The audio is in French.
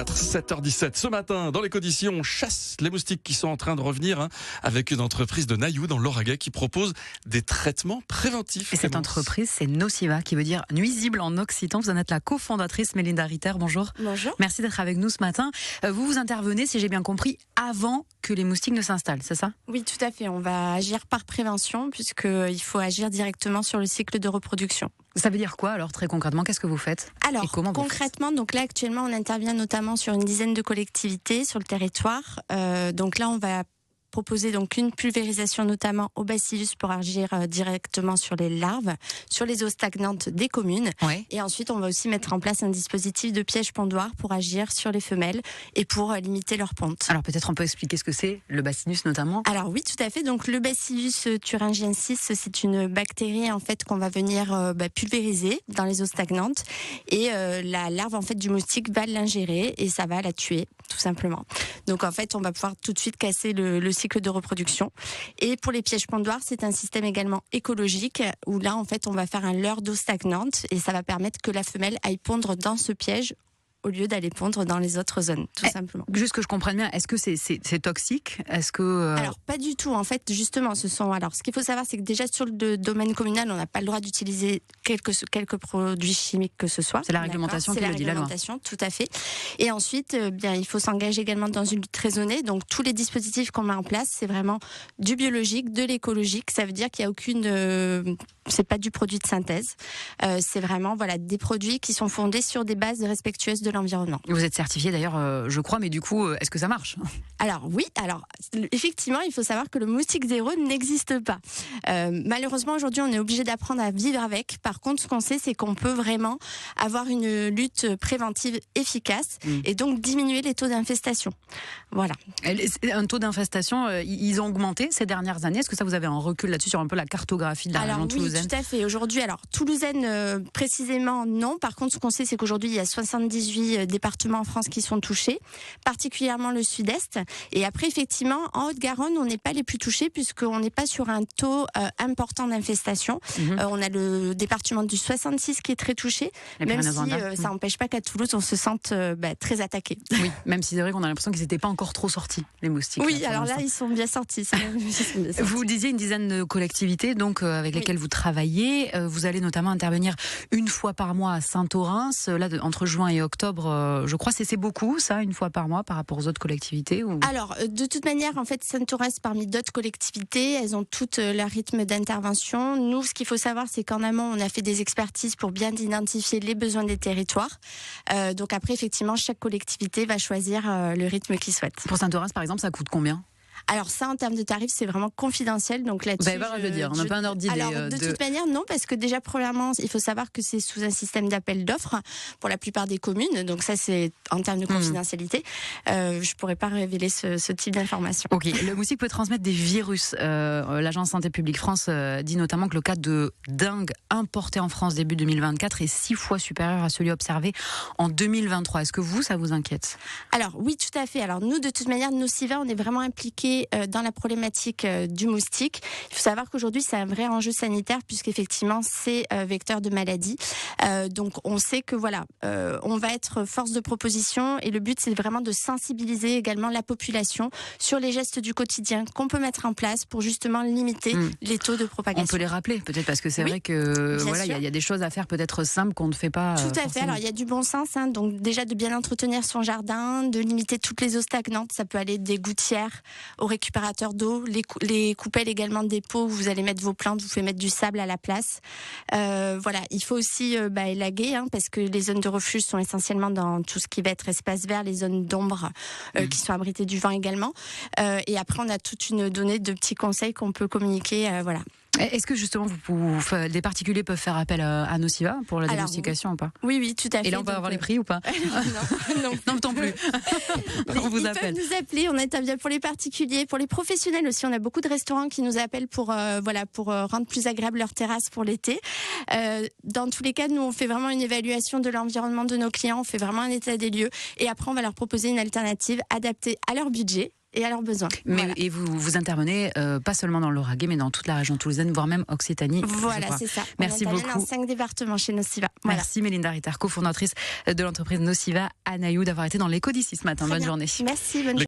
7h17 ce matin, dans les conditions, on chasse les moustiques qui sont en train de revenir avec une entreprise de Nailloux dans l'Auragais qui propose des traitements préventifs. Et cette entreprise, c'est Nociva, qui veut dire nuisible en occitan. Vous en êtes la cofondatrice, Mélinda Ritter. Bonjour. Bonjour. Merci d'être avec nous ce matin. Vous intervenez, si j'ai bien compris, avant que les moustiques ne s'installent, c'est ça ? Oui, tout à fait. On va agir par prévention puisqu'il faut agir directement sur le cycle de reproduction. Ça veut dire quoi alors très concrètement ? Qu'est-ce que vous faites ? Alors concrètement, donc là actuellement on intervient notamment sur une dizaine de collectivités sur le territoire. Donc là on va proposer donc une pulvérisation notamment au bacillus pour agir directement sur les larves, sur les eaux stagnantes des communes. Ouais. Et ensuite on va aussi mettre en place un dispositif de piège pondoir pour agir sur les femelles et pour limiter leur ponte. Alors peut-être on peut expliquer ce que c'est, le bacillus notamment ? Alors oui, tout à fait. Donc le bacillus thuringiensis, c'est une bactérie en fait qu'on va venir pulvériser dans les eaux stagnantes et la larve en fait du moustique va l'ingérer et ça va la tuer tout simplement. Donc en fait, on va pouvoir tout de suite casser le cycle de reproduction. Et pour les pièges pondoirs, c'est un système également écologique où là en fait, on va faire un leurre d'eau stagnante et ça va permettre que la femelle aille pondre dans ce piège au lieu d'aller pondre dans les autres zones, tout simplement. Juste que je comprenne bien, est-ce que c'est toxique ? Est-ce que Alors pas du tout. En fait, justement, ce qu'il faut savoir, c'est que déjà sur le domaine communal, on n'a pas le droit d'utiliser quelques produits chimiques que ce soit. C'est la réglementation qui le dit, la loi. Tout à fait. Et ensuite, il faut s'engager également dans une lutte raisonnée. Donc tous les dispositifs qu'on met en place, c'est vraiment du biologique, de l'écologique. Ça veut dire qu'il y a aucune, c'est pas du produit de synthèse. C'est vraiment des produits qui sont fondés sur des bases respectueuses de l'environnement. Vous êtes certifié d'ailleurs, je crois, mais du coup, est-ce que ça marche ? Alors oui, effectivement, il faut savoir que le moustique zéro n'existe pas. Malheureusement, aujourd'hui, on est obligé d'apprendre à vivre avec. Par contre, ce qu'on sait, c'est qu'on peut vraiment avoir une lutte préventive efficace et donc diminuer les taux d'infestation. Voilà. Un taux d'infestation, ils ont augmenté ces dernières années. Est-ce que ça, vous avez un recul là-dessus sur un peu la cartographie de la région toulousaine ? Oui, tout à fait. Aujourd'hui, toulousaine précisément, non. Par contre, ce qu'on sait, c'est qu'aujourd'hui, il y a 78 départements en France qui sont touchés, particulièrement le sud-est. Et après, effectivement, en Haute-Garonne, on n'est pas les plus touchés puisqu'on n'est pas sur un taux important d'infestation. On a le département du 66 qui est très touché, même si ça n'empêche pas qu'à Toulouse, on se sente très attaqué. Oui, même si c'est vrai qu'on a l'impression qu'ils n'étaient pas encore trop sortis, les moustiques. Oui, là, ils sont bien sortis. Vous disiez une dizaine de collectivités donc, avec lesquelles vous travaillez. Vous allez notamment intervenir une fois par mois à Saint-Orens, là, entre juin et octobre. Je crois c'est beaucoup ça, une fois par mois par rapport aux autres collectivités ou... Alors de toute manière en fait Saint-Orens parmi d'autres collectivités, elles ont toutes leur rythme d'intervention. Nous ce qu'il faut savoir c'est qu'en amont on a fait des expertises pour bien identifier les besoins des territoires. Donc après effectivement chaque collectivité va choisir le rythme qu'il souhaite. Pour Saint-Orens par exemple ça coûte combien ? Alors ça, en termes de tarifs, c'est vraiment confidentiel. Donc là-dessus, vous avez pas le droit de le dire, on n'a pas un ordre d'idée. Alors de toute manière, non, parce que déjà premièrement, il faut savoir que c'est sous un système d'appel d'offres pour la plupart des communes. Donc ça, c'est en termes de confidentialité. Je pourrais pas révéler ce type d'information. Ok. Le moustique peut transmettre des virus. L'Agence Santé Publique France dit notamment que le cas de dengue importé en France début 2024 est 6 fois supérieur à celui observé en 2023. Est-ce que ça vous inquiète ? Alors oui, tout à fait. Alors nous, de toute manière, Nociva, on est vraiment impliqués dans la problématique du moustique. Il faut savoir qu'aujourd'hui, c'est un vrai enjeu sanitaire puisqu'effectivement, c'est vecteur de maladie. Donc, on sait que on va être force de proposition et le but, c'est vraiment de sensibiliser également la population sur les gestes du quotidien qu'on peut mettre en place pour justement limiter les taux de propagation. On peut les rappeler peut-être parce que c'est vrai que il y a des choses à faire peut-être simples qu'on ne fait pas. Tout à fait. Alors, il y a du bon sens. Donc, déjà, de bien entretenir son jardin, de limiter toutes les eaux stagnantes. Ça peut aller des gouttières aux récupérateurs d'eau, les coupelles également des pots où vous allez mettre vos plantes, vous pouvez mettre du sable à la place. Il faut aussi élaguer parce que les zones de refuge sont essentiellement dans tout ce qui va être espace vert, les zones d'ombre qui sont abritées du vent également. Et après, on a toute une donnée de petits conseils qu'on peut communiquer. Est-ce que justement des particuliers peuvent faire appel à Nociva pour la diagnostication ou pas ? Oui, tout à fait. Et là, on va avoir les prix ou pas ? Non, tant plus. On vous appelle. Ils peuvent nous appeler. On intervient pour les particuliers, pour les professionnels aussi. On a beaucoup de restaurants qui nous appellent pour rendre plus agréable leur terrasse pour l'été. Dans tous les cas, nous, on fait vraiment une évaluation de l'environnement de nos clients. On fait vraiment un état des lieux. Et après, on va leur proposer une alternative adaptée à leur budget et à leurs besoins. Et vous intervenez pas seulement dans l'Auragais, mais dans toute la région toulousaine, voire même Occitanie. Voilà, c'est ça. Merci beaucoup. Dans 5 départements chez Nociva. Voilà. Merci Mélinda Ritter, cofondatrice de l'entreprise Nociva à Naïou, d'avoir été dans l'écho d'ici ce matin. Bonne journée. Merci, bonne journée.